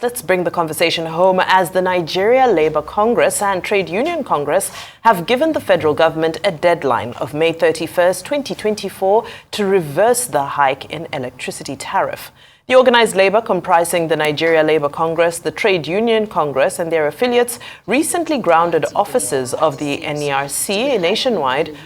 Let's bring the conversation home as the Nigeria Labour Congress and Trade Union Congress have given the federal government a deadline of May 31st, 2024 to reverse the hike in electricity tariff. The organised labour comprising the Nigeria Labour Congress, the Trade Union Congress and their affiliates recently grounded offices of the NERC nationwide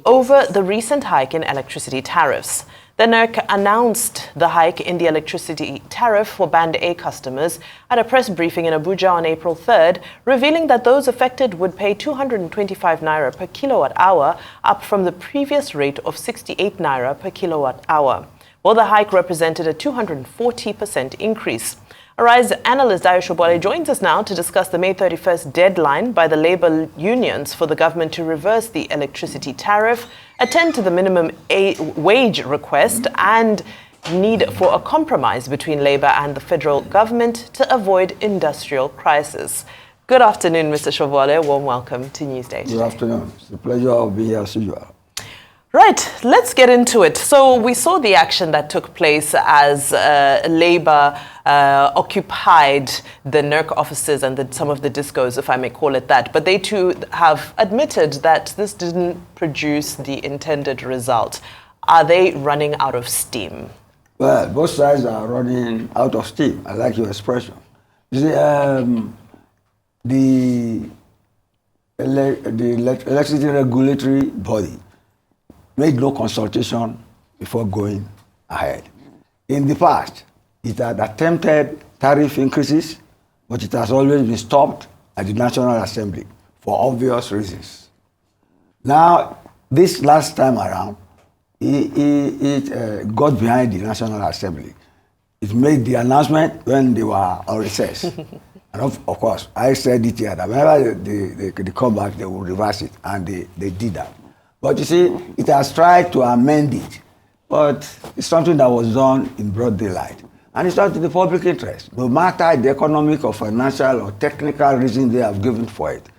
over the recent hike in electricity tariffs. The NERC announced the hike in the electricity tariff for Band A customers at a press briefing in Abuja on April 3rd, revealing that those affected would pay 225 naira per kilowatt hour, up from the previous rate of 68 naira per kilowatt hour. Well, the hike represented a 240% increase. Arise analyst Dayo Sobowale joins us now to discuss the May 31st deadline by the labour unions for the government to reverse the electricity tariff, attend to the minimum wage request, and need for a compromise between labour and the federal government to avoid industrial crisis. Good afternoon, Mr. Sobowale. Warm welcome to Newsday today. Good afternoon. It's a pleasure of being here as usual. Right, let's get into it. So we saw the action that took place as Labour occupied the NERC offices and some of the discos, if I may call it that. But they too have admitted that this didn't produce the intended result. Are they running out of steam? Well, both sides are running out of steam. I like your expression. You see, the electricity regulatory body made no consultation before going ahead. In the past, it had attempted tariff increases, but it has always been stopped at the National Assembly for obvious reasons. Now, this last time around, it got behind the National Assembly. It made the announcement when they were on recess. And of course, I said it here that whenever they come back, they will reverse it, and they did that. But you see, it has tried to amend it, but it's something that was done in broad daylight. And it's not in the public interest, no matter the economic or financial or technical reason they have given for it.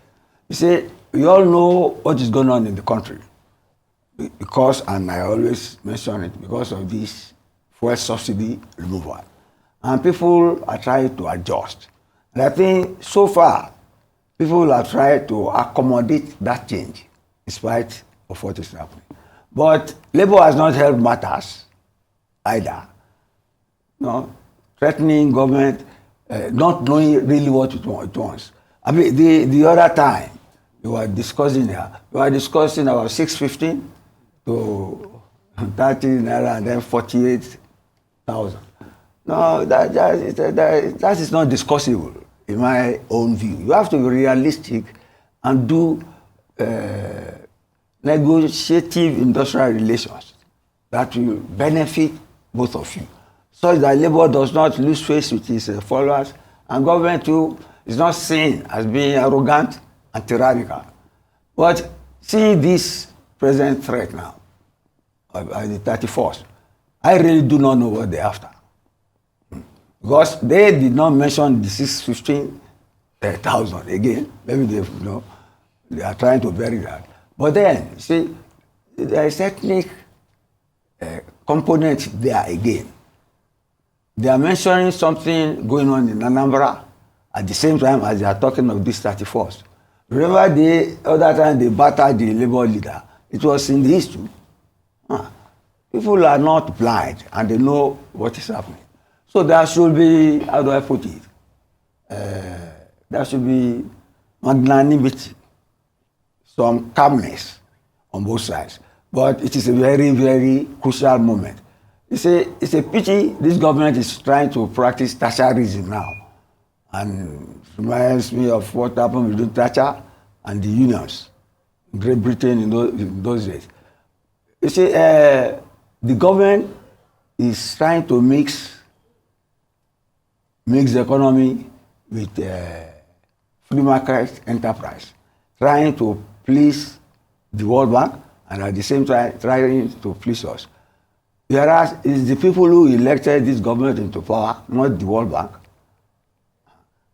You see, we all know what is going on in the country. Because, and I always mention it, because of this fuel subsidy removal. And people are trying to adjust. And I think so far, people have tried to accommodate that change, in spite of what is happening. But Labour has not helped matters either. No, threatening government, not knowing really what it wants. I mean, the other time we were discussing here, we were discussing about 615 to 30 naira and then 48,000. No, that is not discussable in my own view. You have to be realistic and do negotiative industrial relations that will benefit both of you, so that Labour does not lose face with its followers, and government too is not seen as being arrogant and tyrannical. But see this present threat now, by the 31st, I really do not know what they're after. Because they did not mention the 615,000 again. Maybe they are trying to bury that. But then, see, there is ethnic component there again. They are mentioning something going on in Anambra at the same time as they are talking of this 31st. Remember the other time they battered the Labour leader? It was in the East too. People are not blind and they know what is happening. So there should be, how do I put it? There should be magnanimity, some calmness on both sides. But it is a very, very crucial moment. It's a pity this government is trying to practice Thatcherism now. And it reminds me of what happened between Thatcher and the unions in Great Britain in those days. You see, the government is trying to mix the economy with free market enterprise, trying to please the World Bank and at the same time trying to please us. Whereas it's the people who elected this government into power, not the World Bank.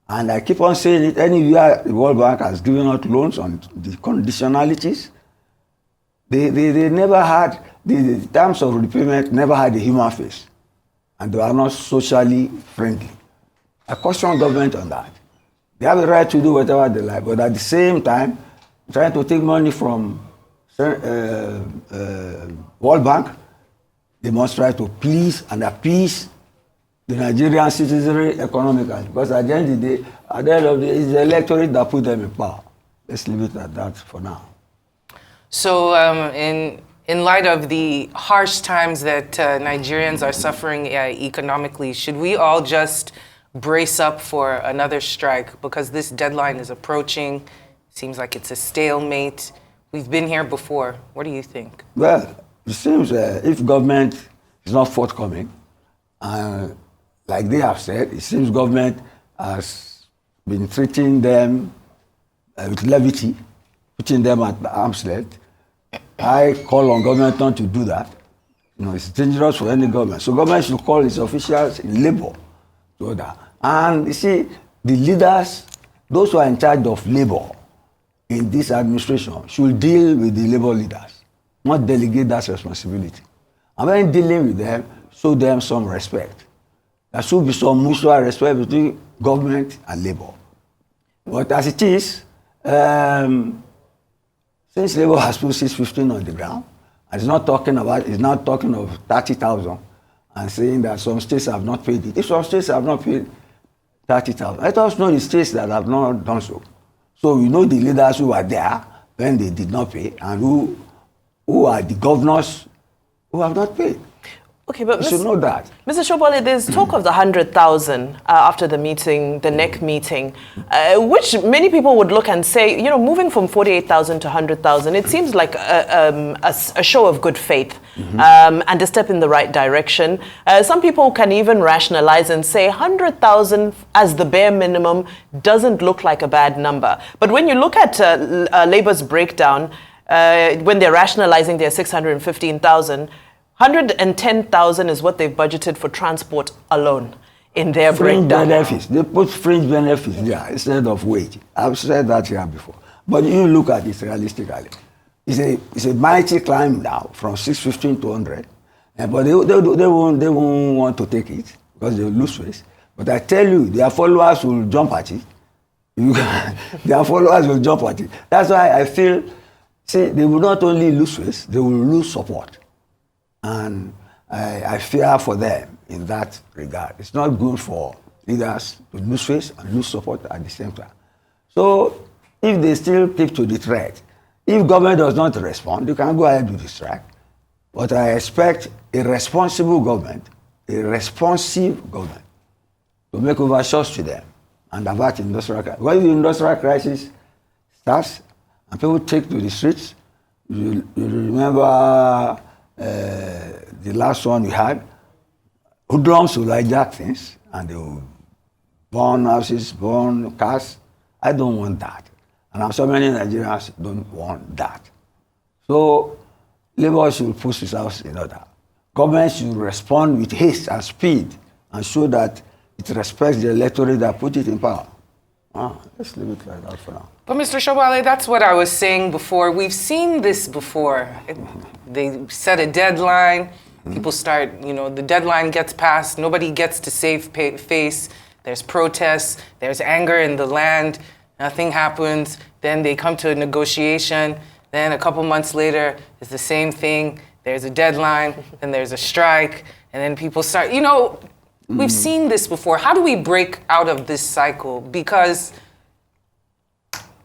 And I keep on saying it, anywhere the World Bank has given out loans on the conditionalities, they never had, the terms of repayment never had a human face. And they are not socially friendly. I caution government on that. They have the right to do whatever they like, but at the same time, trying to take money from World Bank, they must try to please and appease the Nigerian citizenry economically. Because at the end of the day, it's the electorate that put them in power. Let's leave it at that for now. So in light of the harsh times that Nigerians are suffering economically, should we all just brace up for another strike? Because this deadline is approaching. Seems like it's a stalemate. We've been here before. What do you think? Well, it seems if government is not forthcoming, like they have said, it seems government has been treating them with levity, putting them at arm's length. I call on government not to do that. It's dangerous for any government. So government should call its officials in labor to do that. And you see, the leaders, those who are in charge of labor in this administration, should deal with the labor leaders, not delegate that responsibility. And when dealing with them, show them some respect. There should be some mutual respect between government and labor. But as it is, since labor has put 615 on the ground, and it's not talking of 30,000 and saying that some states have not paid it. If some states have not paid 30,000, let us know the states that have not done so. So we know the leaders who are there when they did not pay and who are the governors who have not paid. Okay, but you should know that. Mr. Sobowale, there's talk of the 100,000 after the meeting, the NEC meeting, which many people would look and say, moving from 48,000 to 100,000, it seems like a show of good faith and a step in the right direction. Some people can even rationalize and say 100,000 as the bare minimum doesn't look like a bad number. But when you look at Labour's breakdown, when they're rationalizing their 615,000, 110,000 is what they've budgeted for transport alone in their breakdown. Benefits. They put fringe benefits there instead of wage. I've said that here before. But you look at it realistically. It's a mighty climb now from 615 to 100. But they won't want to take it because they will lose face. But I tell you, their followers will jump at it. Their followers will jump at it. That's why I feel, they will not only lose face, they will lose support. And I fear for them in that regard. It's not good for leaders to lose face and lose support at the same time. So if they still keep to the threat, if government does not respond, you can go ahead with the strike. But I expect a responsible government, a responsive government, to make overtures to them and avert industrial crisis. When the industrial crisis starts and people take to the streets, you remember the last one we had, hoodlums will hijack things and they will burn houses, burn cars. I don't want that. And so many Nigerians don't want that. So labor should push its house in order. Government should respond with haste and speed and show that it respects the electorate that put it in power. Let's leave it like that for now. But Mr. Sobowale, that's what I was saying before. We've seen this before. They set a deadline. People start, the deadline gets passed. Nobody gets to save face. There's protests. There's anger in the land. Nothing happens. Then they come to a negotiation. Then a couple months later, it's the same thing. There's a deadline. Then there's a strike. And then people start, we've seen this before. How do we break out of this cycle? Because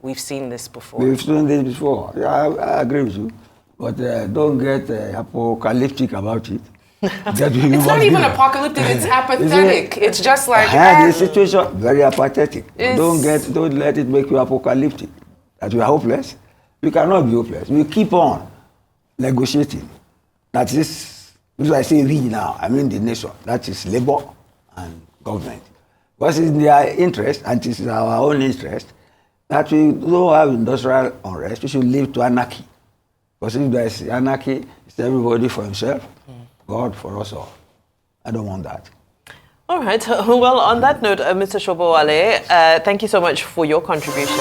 we've seen this before. We've seen this before. Yeah, I agree with you. But don't get apocalyptic about it. It's not even apocalyptic, it's apathetic. It's just like... the situation, very apathetic. Don't let it make you apocalyptic. That we are hopeless. We cannot be hopeless. We keep on negotiating. That is what I say we now. I mean the nation. That is labor and government. Because it's in their interest, and it is our own interest, that we don't have industrial unrest. We should live to anarchy. Because if there is anarchy, it's everybody for himself, God for us all. I don't want that. All right. Well, on that note, Mr. Sobowale, thank you so much for your contribution.